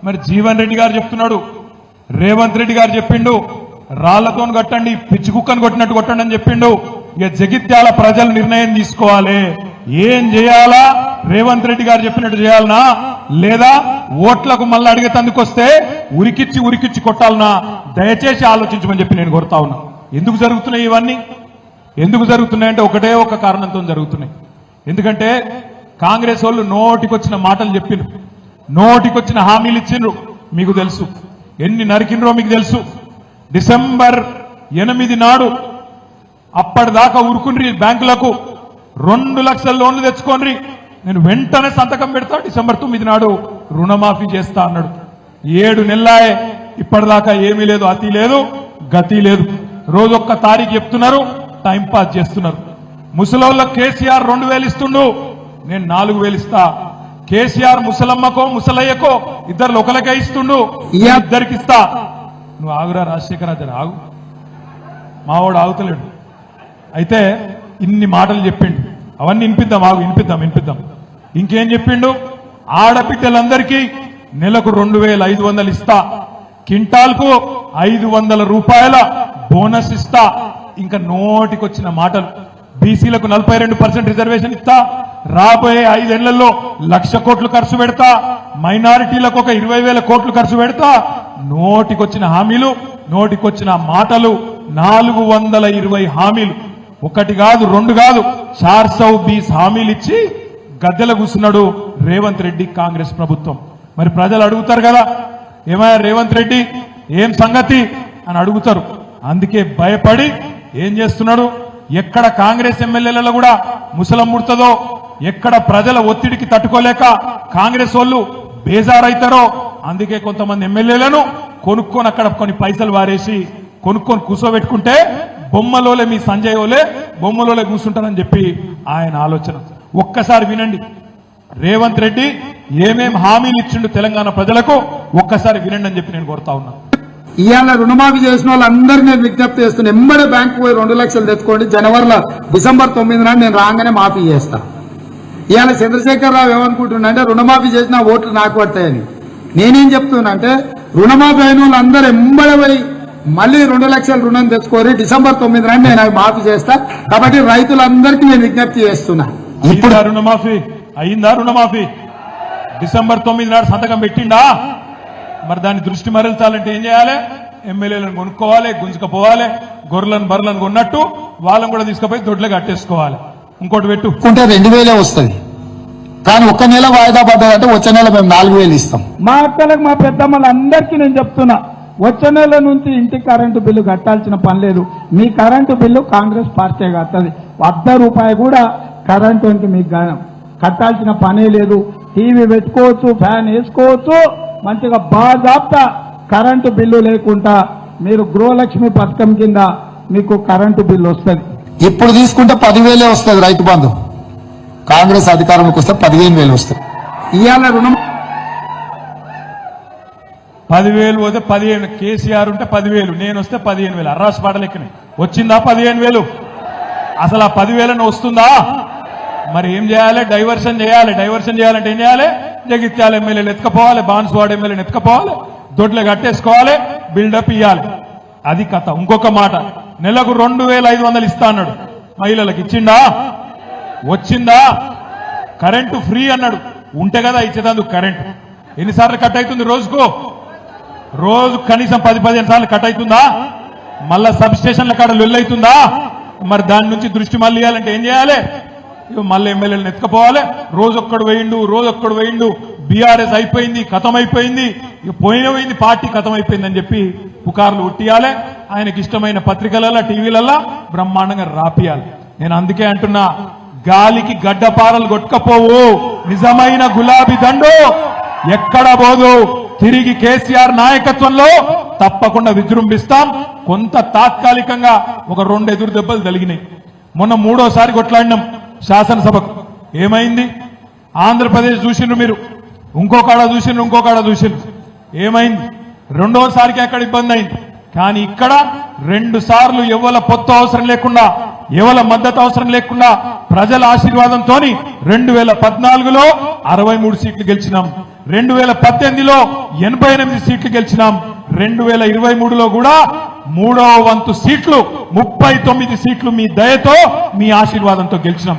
మరి జీవన్ రెడ్డి గారు చెప్తున్నాడు, రేవంత్ రెడ్డి గారు చెప్పిండు రాళ్లతో కట్టండి, పిచ్చి కుక్కను కొట్టినట్టు కొట్టండి అని చెప్పిండు. ఇక జగిత్యాల ప్రజలు నిర్ణయం తీసుకోవాలి, ఏం చేయాలా? రేవంత్ రెడ్డి గారు చెప్పినట్టు చేయాలనా, లేదా ఓట్లకు మళ్ళీ అడిగేతందుకొస్తే ఉరికిచ్చి కొట్టాలనా? దయచేసి ఆలోచించమని చెప్పి నేను కోరుతా ఉన్నా. ఎందుకు జరుగుతున్నాయి ఇవన్నీ? ఎందుకు జరుగుతున్నాయంటే ఒకటే ఒక కారణంతో జరుగుతున్నాయి. ఎందుకంటే కాంగ్రెస్ వాళ్ళు నోటికొచ్చిన మాటలు చెప్పిండ్రు, నోటికొచ్చిన హామీలు ఇచ్చిండ్రు. మీకు తెలుసు ఎన్ని నరికినరో మీకు తెలుసు. డిసెంబర్ 8 నాడు అప్పటిదాకా ఉరుకుని బ్యాంకులకు 2 లక్షల లోన్లు తెచ్చుకోండి, నేను వెంటనే సంతకం పెడతా, డిసెంబర్ 9 నాడు రుణమాఫీ చేస్తా అన్నాడు. 7 నెలలాయే, ఇప్పటిదాకా ఏమీ లేదు, అతి లేదు, గతి లేదు. రోజొక్క తారీఖు చెప్తున్నారు, టైం పాస్ చేస్తున్నారు. ముసలోళ్ళకు కేసీఆర్ 2000 ఇస్తుండు, నేను 4000 ఇస్తా. కేసీఆర్ ముసలమ్మకో ముసలయ్యకో ఇద్దరు ఒకరికే ఇస్తుండు, ఇద్దరికి ఇస్తా. నువ్వు ఆగురా రాజశేఖర, ఆగు, మావాడు ఆగుతలేడు. అయితే ఇన్ని మాటలు చెప్పిండు, అవన్నీ వినిపిద్దాం, ఆగు, వినిపిద్దాం. ఇంకేం చెప్పిండు? ఆడబిడ్డలందరికీ నెలకు 2500 ఇస్తా, క్వింటాల్కు 500 రూపాయల బోనస్ ఇస్తా. ఇంకా నోటికొచ్చిన మాటలు. బీసీలకు 42% రిజర్వేషన్ ఇస్తా, రాబోయే 5 ఏళ్లలో 1,00,000 కోట్లు ఖర్చు పెడతా, మైనారిటీలకు ఒక 20,000 కోట్లు ఖర్చు పెడతా. నోటికొచ్చిన హామీలు, నోటికొచ్చిన మాటలు, 420 హామీలు. ఒకటి కాదు, 2 కాదు, 420 హామీలు ఇచ్చి గద్దెల కూర్చున్నాడు రేవంత్ రెడ్డి కాంగ్రెస్ ప్రభుత్వం. మరి ప్రజలు అడుగుతారు కదా, ఏమయ్యా రేవంత్ రెడ్డి ఏం సంగతి అని అడుగుతారు. అందుకే భయపడి ఏం చేస్తున్నాడు? ఎక్కడ కాంగ్రెస్ ఎమ్మెల్యేలలో కూడా ముసలం ముడుతుందో, ఎక్కడ ప్రజల ఒత్తిడికి తట్టుకోలేక కాంగ్రెస్ వాళ్ళు బేజారైతారో, అందుకే కొంతమంది ఎమ్మెల్యేలను కొనుక్కొని అక్కడ కొన్ని పైసలు వారేసి కొనుక్కొని కూర్చోబెట్టుకుంటే బొమ్మలోలే, మీ సంజయ్ ఓలే బొమ్మలోలే కూర్చుంటారని చెప్పి ఆయన ఆలోచన. ఒక్కసారి వినండి, రేవంత్ రెడ్డి ఏమేం హామీలు ఇచ్చిండు తెలంగాణ ప్రజలకు, ఒక్కసారి వినండి అని చెప్పి నేను కోరుతా ఉన్నా. ఇవాళ రుణమాఫీ చేసిన వాళ్ళందరినీ నేను విజ్ఞప్తి చేస్తున్నా, ఎంబడే బ్యాంకు పోయి 2 లక్షలు తెచ్చుకోండి. డిసెంబర్ 9 నాడు నేను రాగానే మాఫీ చేస్తా. ఇవాళ చంద్రశేఖరరావు ఏమనుకుంటున్నా అంటే రుణమాఫీ చేసిన ఓట్లు నాకు పడతాయని. నేనేం చెప్తున్నా అంటే రుణమాఫీ అయిన వాళ్ళందరూ ఎంబడే పోయి మళ్ళీ 2 లక్షల రుణం తెచ్చుకోరి, డిసెంబర్ 9 నాడు నేను అవి మాఫీ చేస్తా. కాబట్టి రైతులందరికీ నేను విజ్ఞప్తి చేస్తున్నా. ఇప్పుడు రుణమాఫీ అయిందా? రుణమాఫీ డిసెంబర్ 9 నాడు సంతకం పెట్టిండా? మరి దాన్ని దృష్టి మరల్చాలంటే ఏం చేయాలి? ఎమ్మెల్యేలను కొనుక్కోవాలి, గుంజుకపోవాలి, గొర్రెలను బర్రెలను కొన్నట్టు వాళ్ళని కూడా తీసుకుపోయి దొడ్లు కట్టేసుకోవాలి. ఇంకోటి పెట్టుకుంటే 2000 వస్తుంది, కానీ 1 నెల వాయిదా పడ్డారంటే వచ్చే నెల మేము 4000 ఇస్తాం. మా అక్కలకు, మా పెద్దమ్మలందరికీ నేను చెప్తున్నా, వచ్చే నెల నుంచి ఇంటికి కరెంటు బిల్లు కట్టాల్సిన పని లేదు. మీ కరెంటు బిల్లు కాంగ్రెస్ పార్టీ కట్టది. 1 రూపాయి కూడా కరెంటు మీకు కట్టాల్సిన పనే లేదు. టీవీ పెట్టుకోవచ్చు, ఫ్యాన్ వేసుకోవచ్చు, మంచిగా బాజాప్తా కరెంటు బిల్లు లేకుండా మీరు గృహలక్ష్మి పథకం కింద మీకు కరెంటు బిల్లు వస్తుంది. ఇప్పుడు తీసుకుంటే 10,000 వస్తుంది రైతు బంధు. కాంగ్రెస్ అధికారంలోకి వస్తే 15,000 వస్తుంది. ఇవాళ రుణం 10,000 పోతే 15, కేసీఆర్ ఉంటే 10,000, నేను వస్తే 15,000. అర్రాసు పాటలెక్కని వచ్చిందా 15,000? అసలు ఆ 10,000 వస్తుందా? మరి ఏం చేయాలి? డైవర్షన్ చేయాలి. డైవర్షన్ చేయాలంటే ఏం చేయాలి? జగిత్యాల ఎమ్మెల్యేలు ఎత్తుకపోవాలి, బాన్స్వాడ ఎమ్మెల్యేలు ఎత్తుకపోవాలి, దొడ్లు కట్టేసుకోవాలి, బిల్డప్ ఇవ్వాలి. అది కథ. ఇంకొక మాట, నెలకు 2,500 ఇస్తా అన్నాడు, మహిళలకు ఇచ్చిండా? వచ్చిందా? కరెంటు ఫ్రీ అన్నాడు, ఉంటే కదా ఇచ్చేదందుకు కరెంటు. ఎన్నిసార్లు కట్ అవుతుంది రోజుకు? రోజు కనీసం 10-15 సార్లు కట్ అవుతుందా? మళ్ళా సబ్ స్టేషన్ల కాడ లొల్లైతుందా? మరి దాని నుంచి దృష్టి మళ్ళీ ఇవ్వాలంటే ఏం చేయాలి? మళ్ళీ ఎమ్మెల్యేలను ఎత్తుకపోవాలి. రోజొక్కడు వేయిండు, బీఆర్ఎస్ అయిపోయింది, కథమైపోయింది, పోయింది, పార్టీ కథమైపోయింది అని చెప్పి పుకార్లు ఉట్టియాలి. ఆయనకి ఇష్టమైన పత్రికలలో, టీవీలలో బ్రహ్మాండంగా రాపియాలి. నేను అందుకే అంటున్నా, గాలికి గడ్డపారలు కొట్టుకపోవు, నిజమైన గులాబీ దండు ఎక్కడ పోదు. తిరిగి కేసీఆర్ నాయకత్వంలో తప్పకుండా విజృంభిస్తాం. కొంత తాత్కాలికంగా ఒక 2 ఎదురు దెబ్బలు తగిలినాయి. మొన్న 3వ కొట్లాడినాం శాసనసభకు. ఏమైంది? ఆంధ్రప్రదేశ్ చూసిండ్రు మీరు, ఇంకొకడ చూసిండ్రు, ఏమైంది? 2వసారికి ఎక్కడ ఇబ్బంది అయింది. కానీ ఇక్కడ 2 సార్లు ఎవల పొత్తు అవసరం లేకుండా, ఎవల మద్దతు అవసరం లేకుండా ప్రజల ఆశీర్వాదంతో 2014లో 63 సీట్లు గెలిచినాం. 2018లో 88 సీట్లు గెలిచినాం. 2023లో కూడా 3వ వంతు సీట్లు 39 సీట్లు మీ దయతో మీ ఆశీర్వాదంతో గెలిచినాం.